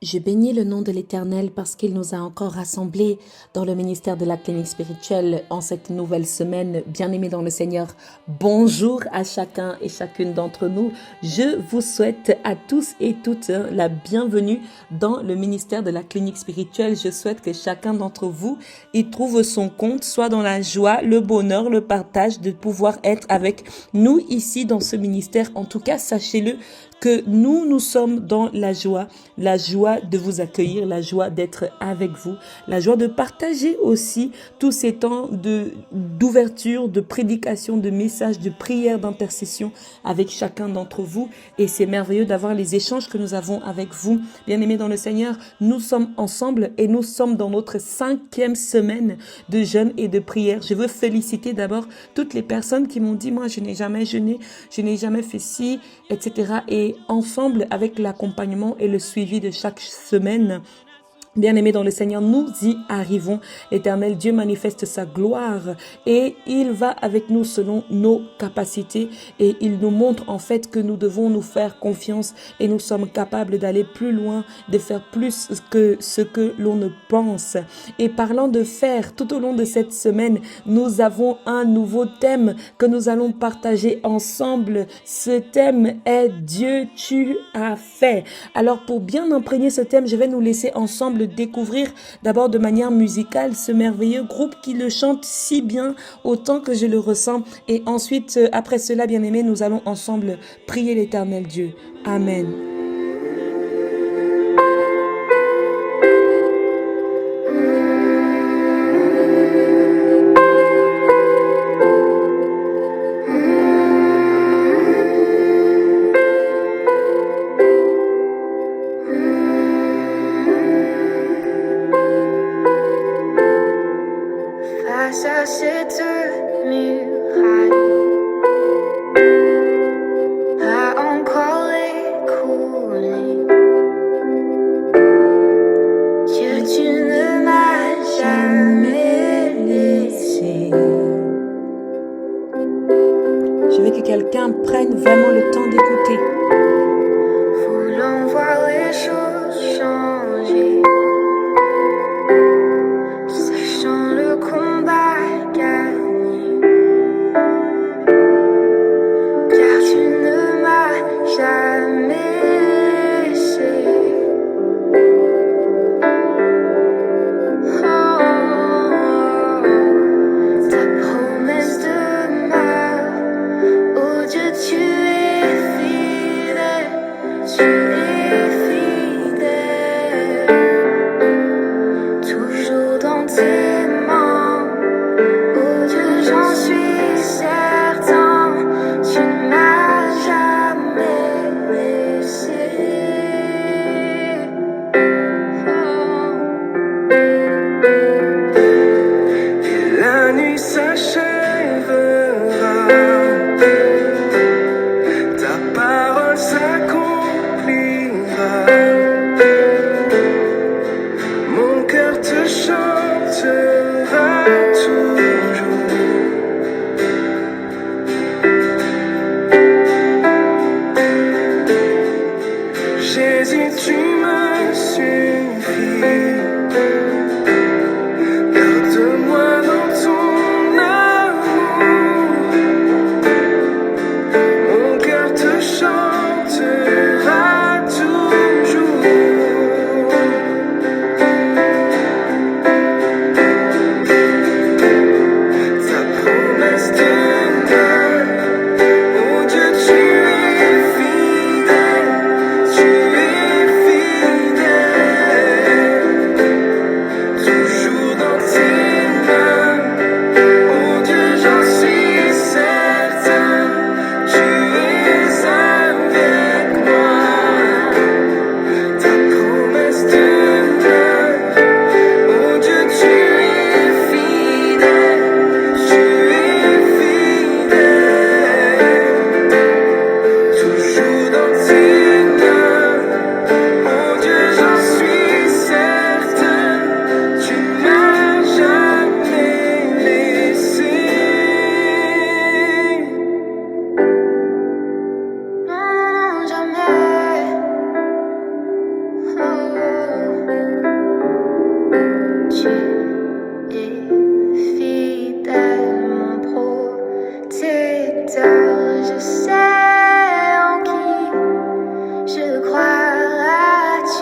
Je bénis le nom de l'Éternel parce qu'il nous a encore rassemblés dans le ministère de la clinique spirituelle en cette nouvelle semaine. Bien-aimés dans le Seigneur, bonjour à chacun et chacune d'entre nous. Je vous souhaite à tous et toutes la bienvenue dans le ministère de la clinique spirituelle. Je souhaite que chacun d'entre vous y trouve son compte, soit dans la joie, le bonheur, le partage de pouvoir être avec nous ici dans ce ministère. En tout cas, sachez-le que nous sommes dans la joie de vous accueillir, la joie d'être avec vous, la joie de partager aussi tous ces temps d'ouverture, de prédication, de messages, de prière, d'intercession avec chacun d'entre vous. Et c'est merveilleux d'avoir les échanges que nous avons avec vous. Bien-aimés dans le Seigneur, nous sommes ensemble et nous sommes dans notre 5e semaine de jeûne et de prière. Je veux féliciter d'abord toutes les personnes qui m'ont dit, moi je n'ai jamais jeûné, je n'ai jamais fait ci, etc. Et ensemble, avec l'accompagnement et le suivi de chaque semaine, bien-aimés dans le Seigneur, nous y arrivons. L'Éternel Dieu manifeste sa gloire et il va avec nous selon nos capacités et il nous montre en fait que nous devons nous faire confiance et nous sommes capables d'aller plus loin, de faire plus que ce que l'on ne pense. Et parlant de faire, tout au long de cette semaine, nous avons un nouveau thème que nous allons partager ensemble. Ce thème est Dieu, tu as fait. Alors pour bien imprégner ce thème, je vais nous laisser ensemble découvrir d'abord de manière musicale ce merveilleux groupe qui le chante si bien autant que je le ressens. Et ensuite, après cela, bien-aimés, nous allons ensemble prier l'Éternel Dieu. Amen. Face à cette muraille, pas encore écroulée. Dieu, tu ne m'as jamais laissé. Je veux que quelqu'un prenne vraiment le temps d'écouter. Voulant voir les choses changer, sachant le combat gagné, car tu ne m'as jamais laissé. Oh, ta promesse demeure. Oh Dieu, tu es fidèle, tu es fidèle.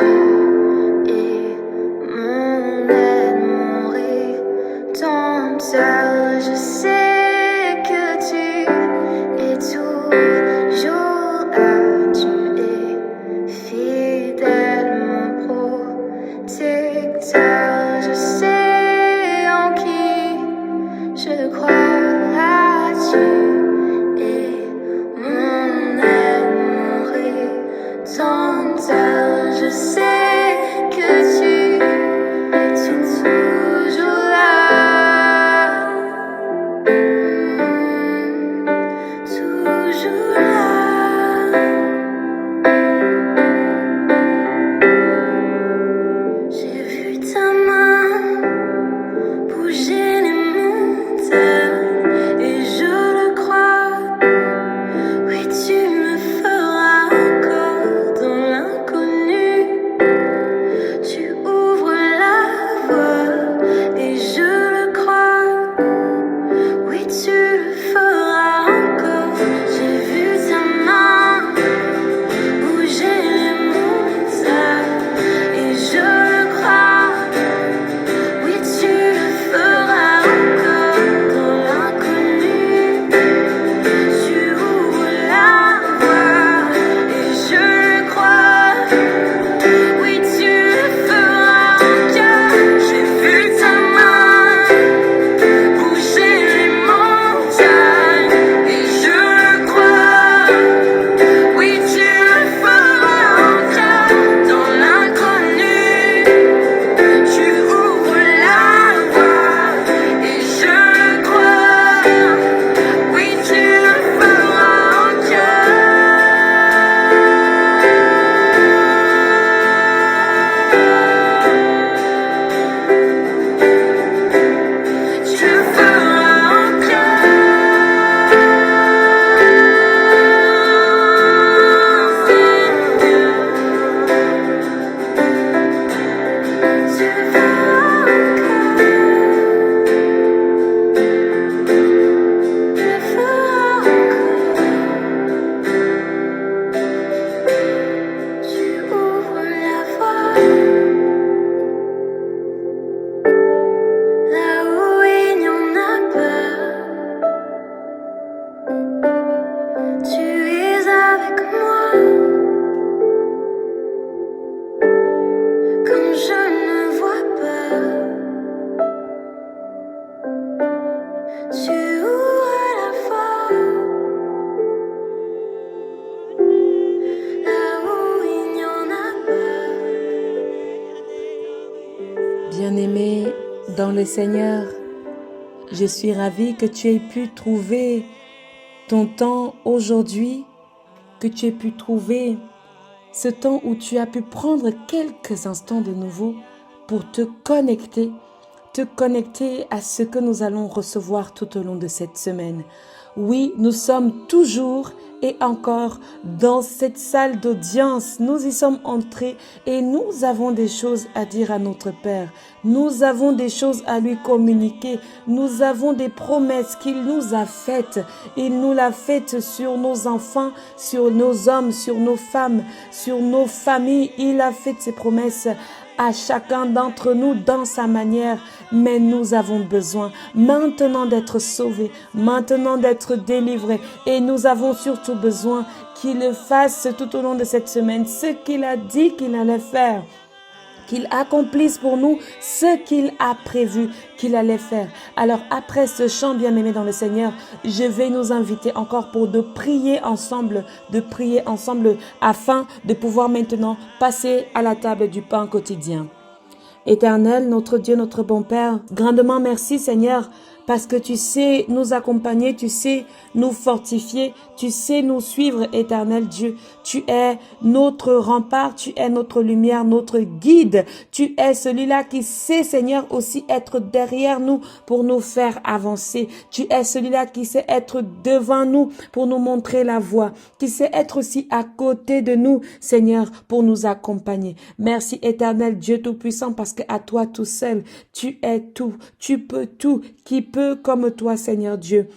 tu es mon aide, mon rédempteur. Je sais que tu es toujours là, tu es fidèle, mon protecteur. Je sais en qui je crois. Tu es mon aide, mon rédempteur. Je sais que tu es toujours là, toujours là. J'ai vu ta main bouger les montagnes et je le crois. Oui, tu me feras encore dans l'inconnu. Tu ouvres la voie et je le crois. Oui, tu le feras encore. J'ai vu ta main bouger les montagnes et je le crois. Oui, tu le feras encore dans l'inconnu. Tu ouvres la voie et je le crois. Oui, tu le feras encore. J'ai vu ta main bouger les montagnes et je le crois. Oui, tu le feras encore dans l'inconnu. Tu ouvres la voie et je le crois. Oui, tu le feras encore. Tu le feras encore. Tu le feras encore. Tu ouvres la voie là où il n'y en a pas. Tu es avec moi quand je ne vois pas. Tu ouvres la voie là où il n'y en a pas. Bien-aimé dans le Seigneur, je suis ravie que tu aies pu trouver ton temps aujourd'hui, que tu aies pu trouver ce temps où tu as pu prendre quelques instants de nouveau pour te connecter à ce que nous allons recevoir tout au long de cette semaine. Oui, nous sommes toujours et encore dans cette salle d'audience. Nous y sommes entrés et nous avons des choses à dire à notre Père. Nous avons des choses à lui communiquer. Nous avons des promesses qu'il nous a faites. Il nous l'a faites sur nos enfants, sur nos hommes, sur nos femmes, sur nos familles. Il a fait ses promesses à chacun d'entre nous dans sa manière, mais nous avons besoin maintenant d'être sauvés, maintenant d'être délivrés, et nous avons surtout besoin qu'il fasse tout au long de cette semaine ce qu'il a dit qu'il allait faire, qu'il accomplisse pour nous ce qu'il a prévu qu'il allait faire. Alors après ce chant, bien-aimé dans le Seigneur, je vais nous inviter encore pour de prier ensemble afin de pouvoir maintenant passer à la table du pain quotidien. Éternel, notre Dieu, notre bon Père, grandement merci Seigneur, parce que tu sais nous accompagner, tu sais nous fortifier, tu sais nous suivre, éternel Dieu. Tu es notre rempart, tu es notre lumière, notre guide. Tu es celui-là qui sait, Seigneur, aussi être derrière nous pour nous faire avancer. Tu es celui-là qui sait être devant nous pour nous montrer la voie, qui sait être aussi à côté de nous, Seigneur, pour nous accompagner. Merci, éternel Dieu Tout-Puissant, parce que à toi tout seul, tu es tout, tu peux tout, qui peut comme toi, Seigneur Dieu.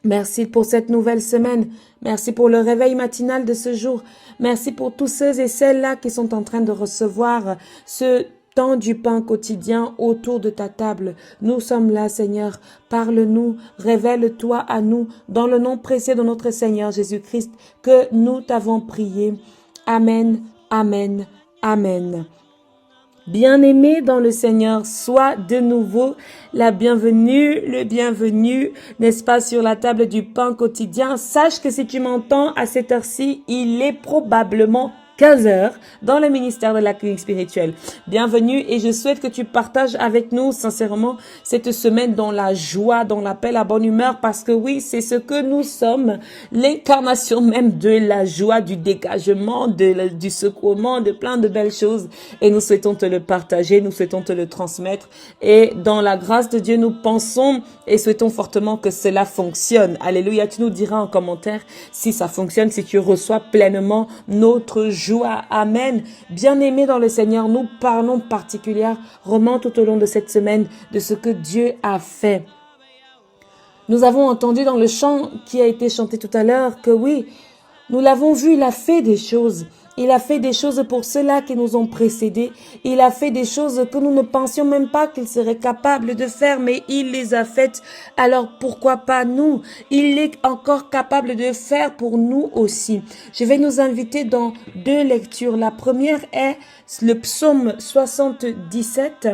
Merci pour cette nouvelle semaine. Merci pour le réveil matinal de ce jour. Merci pour tous ceux et celles-là qui sont en train de recevoir ce temps du pain quotidien autour de ta table. Nous sommes là, Seigneur. Parle-nous, révèle-toi à nous dans le nom précieux de notre Seigneur Jésus-Christ que nous t'avons prié. Amen, amen, amen. Bien-aimé dans le Seigneur, sois de nouveau la bienvenue, le bienvenu, n'est-ce pas, sur la table du pain quotidien. Sache que si tu m'entends à cette heure-ci, il est probablement 15 heures dans le ministère de la clinique spirituelle. Bienvenue et je souhaite que tu partages avec nous sincèrement cette semaine dans la joie, dans la paix, la bonne humeur, parce que oui, c'est ce que nous sommes, l'incarnation même de la joie, du dégagement, du secouement, de plein de belles choses, et nous souhaitons te le partager, nous souhaitons te le transmettre, et dans la grâce de Dieu, nous pensons et souhaitons fortement que cela fonctionne. Alléluia, tu nous diras en commentaire si ça fonctionne, si tu reçois pleinement notre joie. Amen. Bien-aimés dans le Seigneur, nous parlons particulièrement tout au long de cette semaine de ce que Dieu a fait. Nous avons entendu dans le chant qui a été chanté tout à l'heure que oui, nous l'avons vu, il a fait des choses. Il a fait des choses pour ceux-là qui nous ont précédés. Il a fait des choses que nous ne pensions même pas qu'il serait capable de faire, mais il les a faites. Alors pourquoi pas nous? Il est encore capable de faire pour nous aussi. Je vais nous inviter dans deux lectures. La première est le psaume 77.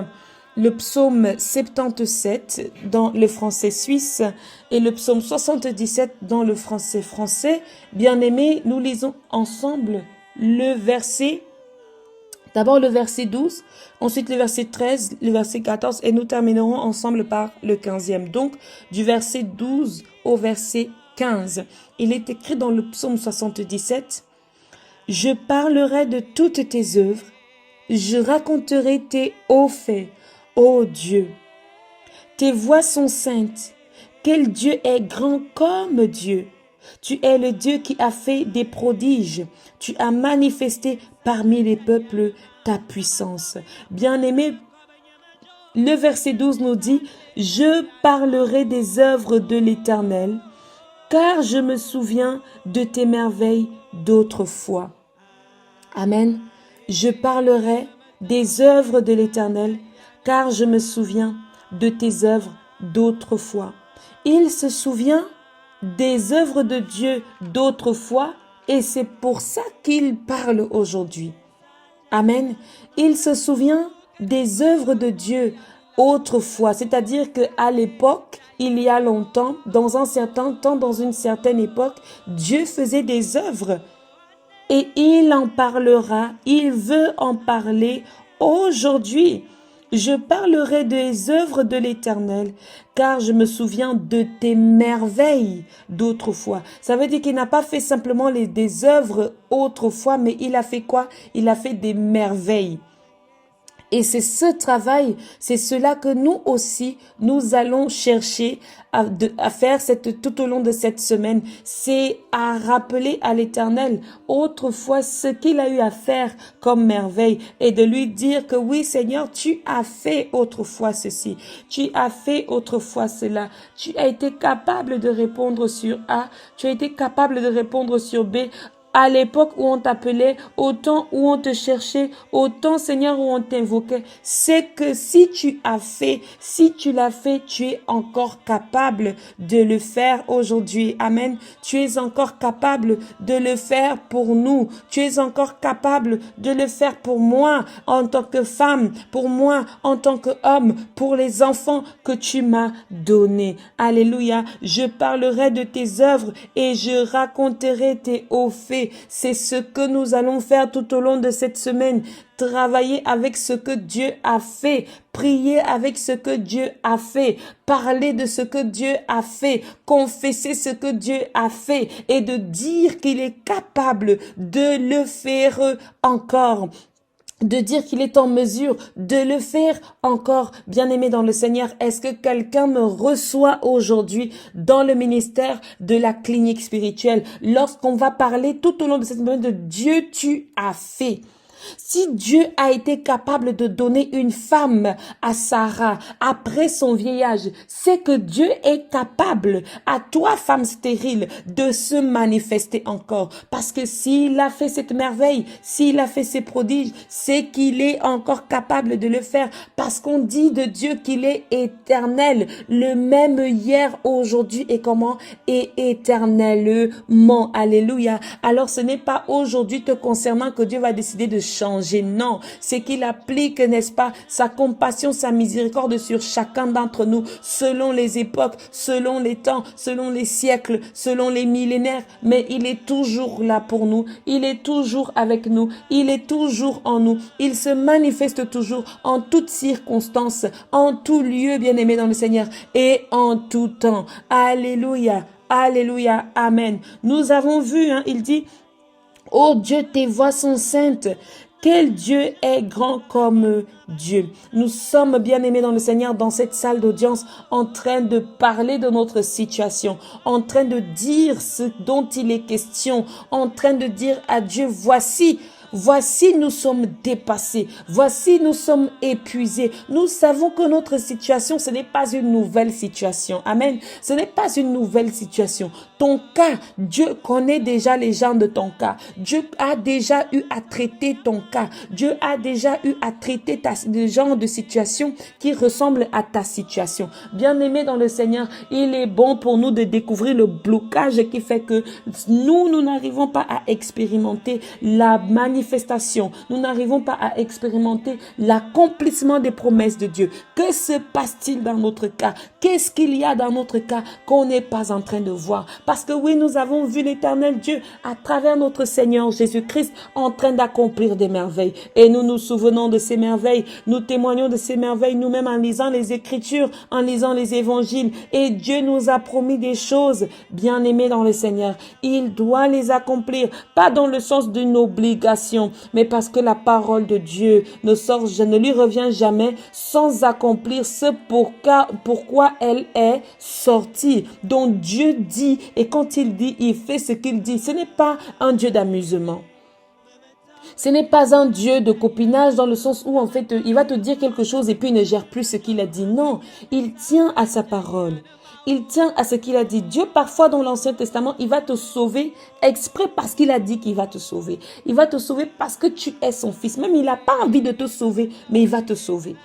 Le psaume 77 dans le français suisse et le psaume 77 dans le français français. Bien-aimés, nous lisons ensemble d'abord le verset 12, ensuite le verset 13, le verset 14 et nous terminerons ensemble par le 15e. Donc, du verset 12 au verset 15. Il est écrit dans le psaume 77, « Je parlerai de toutes tes œuvres, je raconterai tes hauts faits, ô Dieu. Tes voies sont saintes, quel Dieu est grand comme Dieu. Tu es le Dieu qui a fait des prodiges. Tu as manifesté parmi les peuples ta puissance. » Bien-aimé, le verset 12 nous dit, « Je parlerai des œuvres de l'Éternel, car je me souviens de tes merveilles d'autrefois. » Amen. Je parlerai des œuvres de l'Éternel, car je me souviens de tes œuvres d'autrefois. Il se souvient des œuvres de Dieu d'autrefois et c'est pour ça qu'il parle aujourd'hui. Amen. Il se souvient des œuvres de Dieu autrefois, c'est-à-dire qu'à l'époque, il y a longtemps, dans un certain temps, dans une certaine époque, Dieu faisait des œuvres et il en parlera, il veut en parler aujourd'hui. Je parlerai des œuvres de l'Éternel, car je me souviens de tes merveilles d'autrefois. Ça veut dire qu'il n'a pas fait simplement des œuvres autrefois, mais il a fait quoi? Il a fait des merveilles. Et c'est ce travail, c'est cela que nous aussi, nous allons chercher à faire tout au long de cette semaine. C'est à rappeler à l'Éternel autrefois ce qu'il a eu à faire comme merveille et de lui dire que oui Seigneur, tu as fait autrefois ceci, tu as fait autrefois cela, tu as été capable de répondre sur A, tu as été capable de répondre sur B. À l'époque où on t'appelait, au temps où on te cherchait, au temps, Seigneur, où on t'invoquait, c'est que si tu as fait, si tu l'as fait, tu es encore capable de le faire aujourd'hui. Amen. Tu es encore capable de le faire pour nous. Tu es encore capable de le faire pour moi en tant que femme, pour moi en tant qu'homme, pour les enfants que tu m'as donnés. Alléluia. Je parlerai de tes œuvres et je raconterai tes hauts faits. C'est ce que nous allons faire tout au long de cette semaine. Travailler avec ce que Dieu a fait. Prier avec ce que Dieu a fait. Parler de ce que Dieu a fait. Confesser ce que Dieu a fait. Et de dire qu'il est capable de le faire encore. De dire qu'il est en mesure de le faire encore. Bien-aimé dans le Seigneur, est-ce que quelqu'un me reçoit aujourd'hui dans le ministère de la clinique spirituelle lorsqu'on va parler tout au long de cette semaine de Dieu tu as fait? Si Dieu a été capable de donner une femme à Sarah après son vieillage, c'est que Dieu est capable à toi, femme stérile, de se manifester encore. Parce que s'il a fait cette merveille, s'il a fait ces prodiges, c'est qu'il est encore capable de le faire. Parce qu'on dit de Dieu qu'il est éternel, le même hier, aujourd'hui et comment? Et éternellement. Alléluia. Alors ce n'est pas aujourd'hui te concernant que Dieu va décider de changer. Non, c'est qu'il applique, n'est-ce pas, sa compassion, sa miséricorde sur chacun d'entre nous, selon les époques, selon les temps, selon les siècles, selon les millénaires. Mais il est toujours là pour nous. Il est toujours avec nous. Il est toujours en nous. Il se manifeste toujours en toutes circonstances, en tout lieu, bien-aimé dans le Seigneur, et en tout temps. Alléluia. Alléluia. Amen. Nous avons vu, il dit, oh Dieu, tes voies sont saintes. Quel Dieu est grand comme Dieu. Nous sommes bien aimés dans le Seigneur dans cette salle d'audience en train de parler de notre situation, en train de dire ce dont il est question, en train de dire à Dieu, voici nous sommes dépassés, voici nous sommes épuisés. Nous savons que notre situation, ce n'est pas une nouvelle situation. Amen. Ce n'est pas une nouvelle situation. Ton cas, Dieu connaît déjà les gens de ton cas. Dieu a déjà eu à traiter ton cas. Dieu a déjà eu à traiter le genre de situation qui ressemble à ta situation. Bien-aimé dans le Seigneur, il est bon pour nous de découvrir le blocage qui fait que nous n'arrivons pas à expérimenter la manifestation. Nous n'arrivons pas à expérimenter l'accomplissement des promesses de Dieu. Que se passe-t-il dans notre cas? Qu'est-ce qu'il y a dans notre cas qu'on n'est pas en train de voir? Parce que oui, nous avons vu l'Éternel Dieu à travers notre Seigneur Jésus-Christ en train d'accomplir des merveilles. Et nous nous souvenons de ces merveilles. Nous témoignons de ces merveilles nous-mêmes en lisant les Écritures, en lisant les Évangiles. Et Dieu nous a promis des choses, bien-aimés dans le Seigneur. Il doit les accomplir, pas dans le sens d'une obligation, mais parce que la parole de Dieu ne lui revient jamais sans accomplir ce pourquoi elle est sortie. Donc Dieu dit, et quand il dit, il fait ce qu'il dit. Ce n'est pas un Dieu d'amusement. Ce n'est pas un Dieu de copinage dans le sens où en fait il va te dire quelque chose et puis il ne gère plus ce qu'il a dit. Non, il tient à sa parole. Il tient à ce qu'il a dit. Dieu, parfois dans l'Ancien Testament, il va te sauver exprès parce qu'il a dit qu'il va te sauver. Il va te sauver parce que tu es son fils. Même il n'a pas envie de te sauver, mais il va te sauver.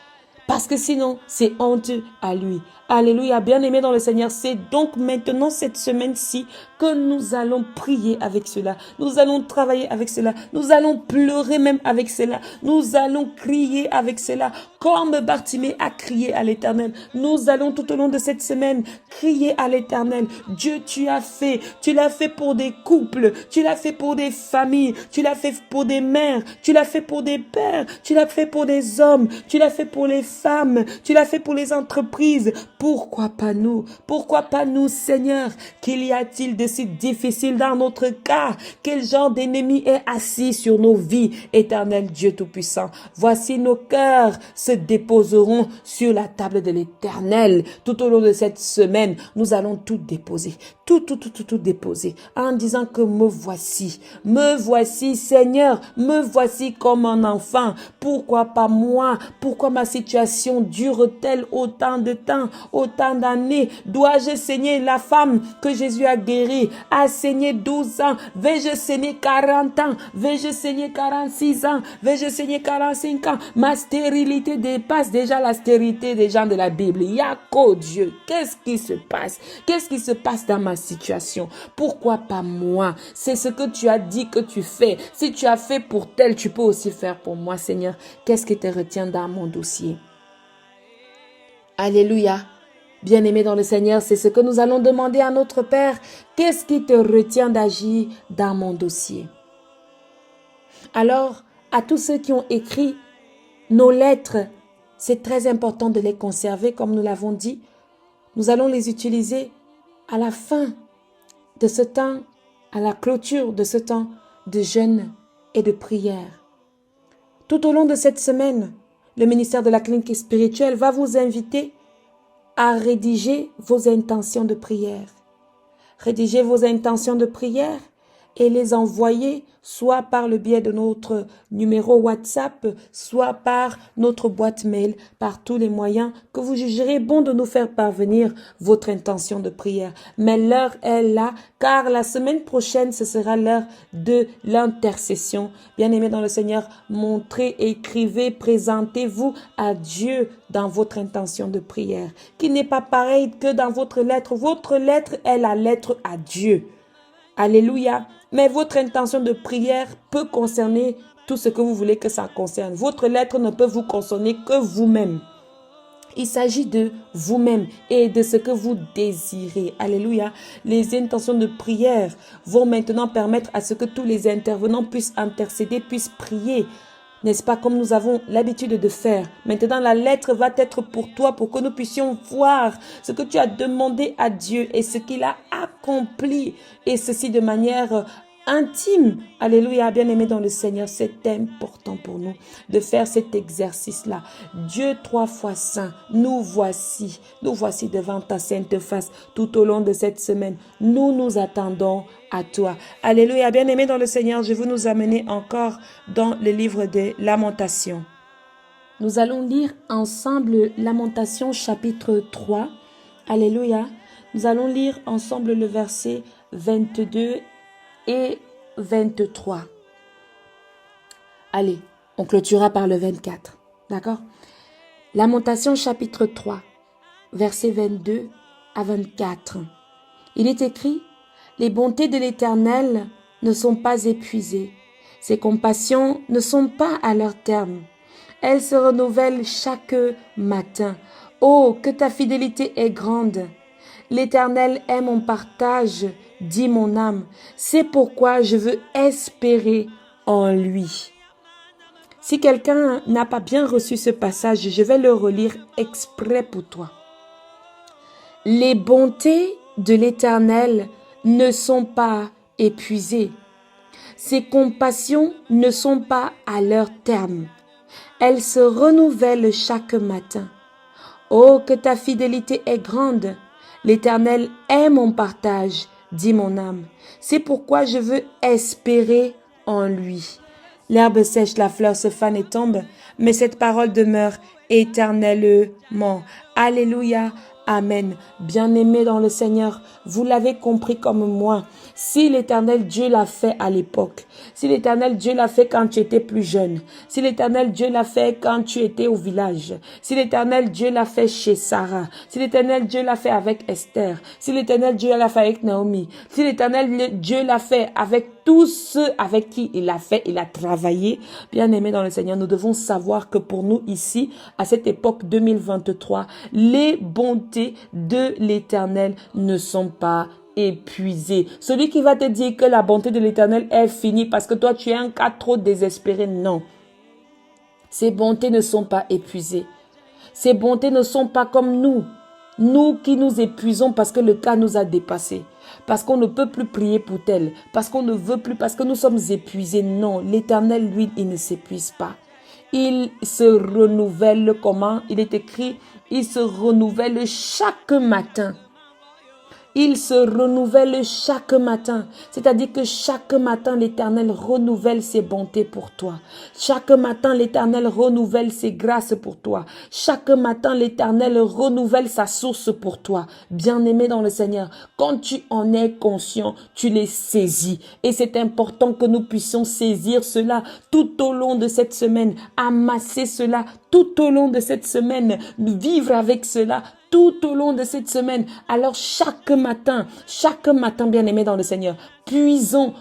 Parce que sinon, c'est honteux à lui. Alléluia, bien-aimé dans le Seigneur. C'est donc maintenant, cette semaine-ci, que nous allons prier avec cela. Nous allons travailler avec cela. Nous allons pleurer même avec cela. Nous allons crier avec cela. Comme Bartimée a crié à l'Éternel. Nous allons tout au long de cette semaine crier à l'Éternel. Dieu, tu l'as fait pour des couples. Tu l'as fait pour des familles. Tu l'as fait pour des mères. Tu l'as fait pour des pères. Tu l'as fait pour des hommes. Tu l'as fait pour les femmes. Tu l'as fait pour les entreprises. Pourquoi pas nous? Pourquoi pas nous, Seigneur? Qu'il y a-t-il de si difficile dans notre cas? Quel genre d'ennemi est assis sur nos vies, éternel Dieu Tout-Puissant? Voici nos cœurs se déposeront sur la table de l'Éternel. Tout au long de cette semaine, nous allons tout déposer. Tout déposer. En disant que me voici, Seigneur, me voici comme un enfant. Pourquoi pas moi? Pourquoi ma situation dure-t-elle autant de temps, autant d'années? Dois-je saigner la femme que Jésus a guérie? A saigné 12 ans. Vais-je saigner 40 ans? Vais-je saigner 46 ans? Vais-je saigner 45 ans? Ma stérilité dépasse déjà la stérilité des gens de la Bible. Yako Dieu, qu'est-ce qui se passe? Qu'est-ce qui se passe dans ma situation? Pourquoi pas moi? C'est ce que tu as dit que tu fais. Si tu as fait pour tel, tu peux aussi faire pour moi, Seigneur. Qu'est-ce qui te retient dans mon dossier? Alléluia. Bien-aimé dans le Seigneur, c'est ce que nous allons demander à notre Père. Qu'est-ce qui te retient d'agir dans mon dossier? Alors, à tous ceux qui ont écrit nos lettres, c'est très important de les conserver, comme nous l'avons dit. Nous allons les utiliser à la fin de ce temps, à la clôture de ce temps de jeûne et de prière. Tout au long de cette semaine, le ministère de la clinique spirituelle va vous inviter à rédiger vos intentions de prière. Rédigez vos intentions de prière et les envoyer soit par le biais de notre numéro WhatsApp, soit par notre boîte mail, par tous les moyens que vous jugerez bon de nous faire parvenir votre intention de prière. Mais l'heure est là, car la semaine prochaine, ce sera l'heure de l'intercession. Bien-aimés dans le Seigneur, montrez, écrivez, présentez-vous à Dieu dans votre intention de prière, qui n'est pas pareil que dans votre lettre. Votre lettre est la lettre à Dieu. Alléluia. Mais votre intention de prière peut concerner tout ce que vous voulez que ça concerne. Votre lettre ne peut vous concerner que vous-même. Il s'agit de vous-même et de ce que vous désirez. Alléluia. Les intentions de prière vont maintenant permettre à ce que tous les intervenants puissent intercéder, puissent prier. N'est-ce pas comme nous avons l'habitude de faire? Maintenant, la lettre va être pour toi, pour que nous puissions voir ce que tu as demandé à Dieu et ce qu'il a accompli. Et ceci de manière intime. Alléluia, bien-aimé dans le Seigneur, c'est important pour nous de faire cet exercice-là. Dieu 3 fois saint, nous voici devant ta sainte face tout au long de cette semaine. Nous nous attendons à toi. Alléluia, bien-aimé dans le Seigneur, je veux nous amener encore dans le livre des Lamentations. Nous allons lire ensemble Lamentations chapitre 3. Alléluia. Nous allons lire ensemble le verset 22 et 23. Allez, on clôturera par le 24. D'accord? Lamentation chapitre 3, versets 22 à 24. Il est écrit, « Les bontés de l'Éternel ne sont pas épuisées. Ses compassions ne sont pas à leur terme. Elles se renouvellent chaque matin. Oh, que ta fidélité est grande! L'Éternel est mon partage, dit mon âme. C'est pourquoi je veux espérer en lui. » Si quelqu'un n'a pas bien reçu ce passage, je vais le relire exprès pour toi. Les bontés de l'Éternel ne sont pas épuisées. Ses compassions ne sont pas à leur terme. Elles se renouvellent chaque matin. Oh, que ta fidélité est grande! L'Éternel est mon partage, dit mon âme. C'est pourquoi je veux espérer en lui. L'herbe sèche, la fleur se fane et tombe, mais cette parole demeure éternellement. Alléluia. Amen. Bien-aimés dans le Seigneur, vous l'avez compris comme moi. Si l'Éternel Dieu l'a fait à l'époque, si l'Éternel Dieu l'a fait quand tu étais plus jeune, si l'Éternel Dieu l'a fait quand tu étais au village, si l'Éternel Dieu l'a fait chez Sarah, si l'Éternel Dieu l'a fait avec Esther, si l'Éternel Dieu l'a fait avec Naomi, si l'Éternel Dieu l'a fait avec tous ceux avec qui il a fait, il a travaillé, bien-aimés dans le Seigneur, nous devons savoir que pour nous ici, à cette époque 2023, les bontés de l'Éternel ne sont pas épuisées. Celui qui va te dire que la bonté de l'Éternel est finie parce que toi tu es un cas trop désespéré, non. Ces bontés ne sont pas épuisées. Ces bontés ne sont pas comme nous. Nous qui nous épuisons parce que le cas nous a dépassés. Parce qu'on ne peut plus prier pour tel. Parce qu'on ne veut plus, parce que nous sommes épuisés. Non, l'Éternel, lui, il ne s'épuise pas. Il se renouvelle comment? Il est écrit, il se renouvelle chaque matin. Il se renouvelle chaque matin. C'est-à-dire que chaque matin, l'Éternel renouvelle ses bontés pour toi. Chaque matin, l'Éternel renouvelle ses grâces pour toi. Chaque matin, l'Éternel renouvelle sa source pour toi. Bien-aimé dans le Seigneur, quand tu en es conscient, tu les saisis. Et c'est important que nous puissions saisir cela tout au long de cette semaine, amasser cela tout au long de cette semaine, vivre avec cela tout au long de cette semaine. Alors chaque matin, bien-aimé dans le Seigneur, puisons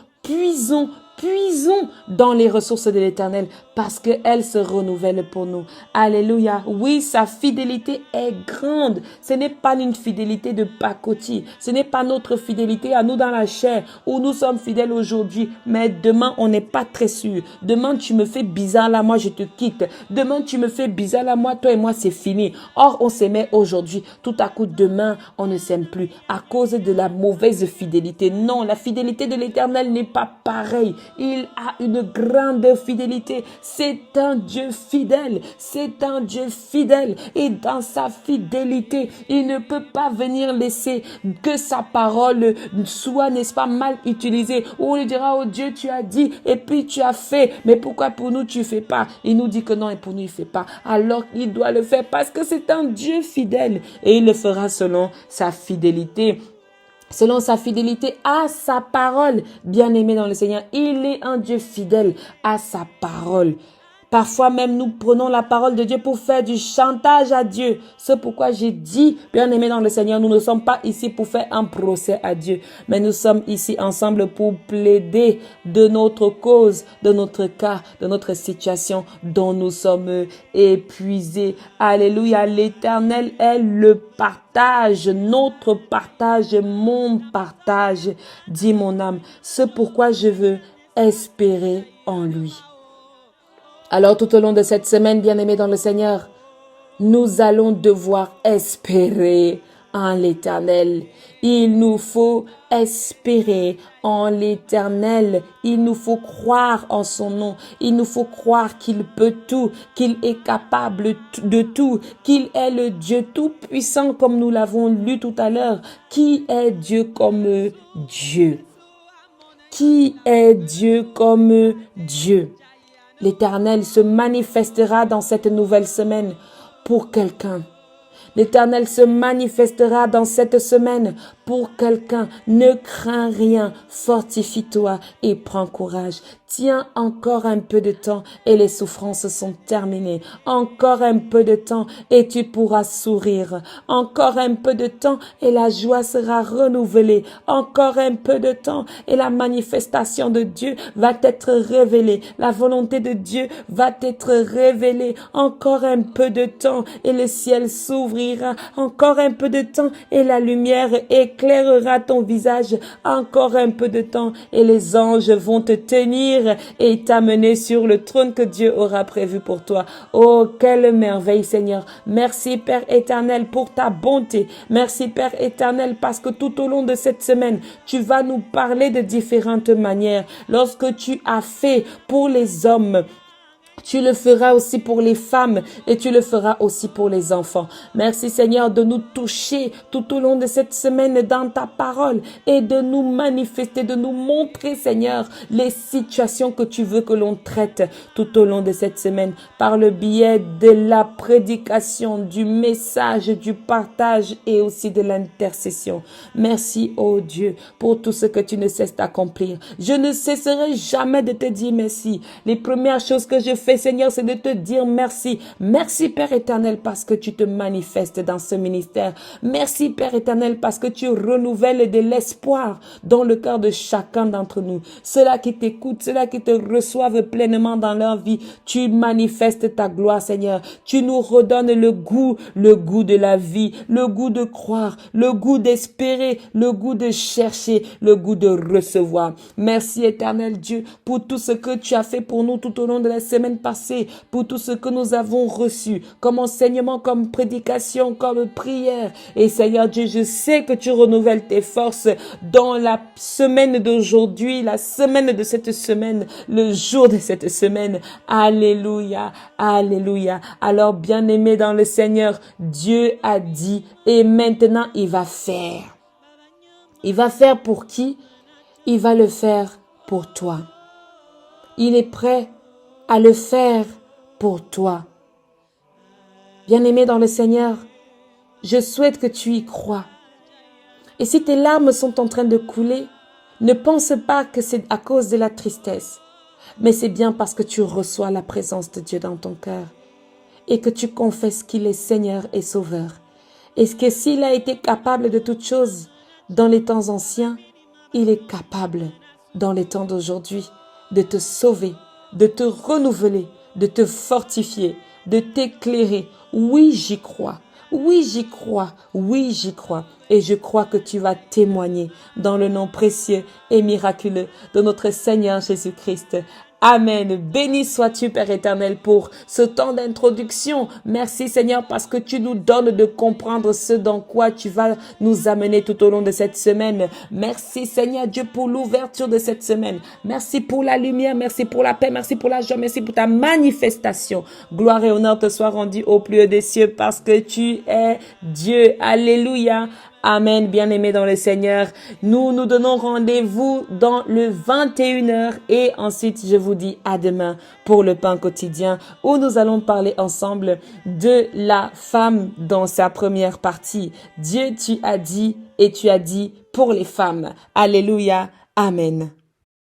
dans les ressources de l'Éternel parce qu'elles se renouvellent pour nous. Alléluia. Oui, sa fidélité est grande. Ce n'est pas une fidélité de pacotille. Ce n'est pas notre fidélité à nous dans la chair où nous sommes fidèles aujourd'hui. Mais demain, on n'est pas très sûr. Demain, tu me fais bizarre là, moi je te quitte. Demain, tu me fais bizarre là, moi, toi et moi, c'est fini. Or, on s'aimait aujourd'hui. Tout à coup, demain, on ne s'aime plus à cause de la mauvaise fidélité. Non, la fidélité de l'Éternel n'est pas pareille. Il a une grande fidélité. C'est un Dieu fidèle. C'est un Dieu fidèle. Et dans sa fidélité, il ne peut pas venir laisser que sa parole soit, n'est-ce pas, mal utilisée. Où on lui dira, oh Dieu, tu as dit et puis tu as fait. Mais pourquoi pour nous tu fais pas? Il nous dit que non et pour nous il fait pas. Alors il doit le faire parce que c'est un Dieu fidèle. Et il le fera selon sa fidélité. Selon sa fidélité à sa parole. Bien-aimé dans le Seigneur, il est un Dieu fidèle à sa parole. Parfois même, nous prenons la parole de Dieu pour faire du chantage à Dieu. C'est pourquoi j'ai dit, bien-aimé dans le Seigneur, nous ne sommes pas ici pour faire un procès à Dieu, mais nous sommes ici ensemble pour plaider de notre cause, de notre cas, de notre situation dont nous sommes épuisés. Alléluia, l'Éternel est le partage, notre partage, mon partage, dit mon âme. C'est pourquoi je veux espérer en lui. Alors tout au long de cette semaine, bien-aimés dans le Seigneur, nous allons devoir espérer en l'Éternel. Il nous faut espérer en l'Éternel. Il nous faut croire en son nom. Il nous faut croire qu'il peut tout, qu'il est capable de tout, qu'il est le Dieu tout-puissant comme nous l'avons lu tout à l'heure. Qui est Dieu comme Dieu? Qui est Dieu comme Dieu? L'Éternel se manifestera dans cette nouvelle semaine pour quelqu'un. L'Éternel se manifestera dans cette semaine pour quelqu'un. Ne crains rien, fortifie-toi et prends courage. Tiens encore un peu de temps et les souffrances sont terminées. Encore un peu de temps et tu pourras sourire. Encore un peu de temps et la joie sera renouvelée. Encore un peu de temps et la manifestation de Dieu va être révélée. La volonté de Dieu va être révélée. Encore un peu de temps et le ciel s'ouvrira. Encore un peu de temps et la lumière éclairera ton visage. Encore un peu de temps et les anges vont te tenir et t'amener sur le trône que Dieu aura prévu pour toi. Oh, quelle merveille, Seigneur. Merci, Père éternel, pour ta bonté. Merci, Père éternel, parce que tout au long de cette semaine, tu vas nous parler de différentes manières. Lorsque tu as fait pour les hommes, tu le feras aussi pour les femmes et tu le feras aussi pour les enfants. Merci Seigneur de nous toucher tout au long de cette semaine dans ta parole et de nous manifester, de nous montrer Seigneur les situations que tu veux que l'on traite tout au long de cette semaine par le biais de la prédication, du message, du partage et aussi de l'intercession. Merci oh Dieu pour tout ce que tu ne cesses d'accomplir. Je ne cesserai jamais de te dire merci. Les premières choses que je fais Seigneur, c'est de te dire merci. Merci Père éternel parce que tu te manifestes dans ce ministère. Merci Père éternel parce que tu renouvelles de l'espoir dans le cœur de chacun d'entre nous. Ceux-là qui t'écoutent, ceux-là qui te reçoivent pleinement dans leur vie, tu manifestes ta gloire Seigneur. Tu nous redonnes le goût de la vie, le goût de croire, le goût d'espérer, le goût de chercher, le goût de recevoir. Merci éternel Dieu pour tout ce que tu as fait pour nous tout au long de la semaine passée, pour tout ce que nous avons reçu comme enseignement, comme prédication, comme prière. Et Seigneur Dieu, je sais que tu renouvelles tes forces dans la semaine d'aujourd'hui, la semaine de cette semaine, le jour de cette semaine. Alléluia, alléluia. Alors bien-aimé dans le Seigneur, Dieu a dit et maintenant il va faire. Il va faire pour qui? Il va le faire pour toi. Il est prêt à le faire pour toi. Bien-aimé dans le Seigneur, je souhaite que tu y crois. Et si tes larmes sont en train de couler, ne pense pas que c'est à cause de la tristesse, mais c'est bien parce que tu reçois la présence de Dieu dans ton cœur et que tu confesses qu'il est Seigneur et Sauveur. Et que s'il a été capable de toutes choses dans les temps anciens, il est capable dans les temps d'aujourd'hui de te sauver, de te renouveler, de te fortifier, de t'éclairer. Oui, j'y crois. Oui, j'y crois. Oui, j'y crois. Et je crois que tu vas témoigner dans le nom précieux et miraculeux de notre Seigneur Jésus-Christ. Amen. Béni sois-tu, Père éternel, pour ce temps d'introduction. Merci, Seigneur, parce que tu nous donnes de comprendre ce dans quoi tu vas nous amener tout au long de cette semaine. Merci, Seigneur Dieu, pour l'ouverture de cette semaine. Merci pour la lumière, merci pour la paix, merci pour la joie, merci pour ta manifestation. Gloire et honneur te soient rendus au plus haut des cieux parce que tu es Dieu. Alléluia. Amen, bien-aimés dans le Seigneur. Nous nous donnons rendez-vous dans le 21h et ensuite je vous dis à demain pour le pain quotidien où nous allons parler ensemble de la femme dans sa première partie. Dieu, tu as dit et tu as dit pour les femmes. Alléluia. Amen.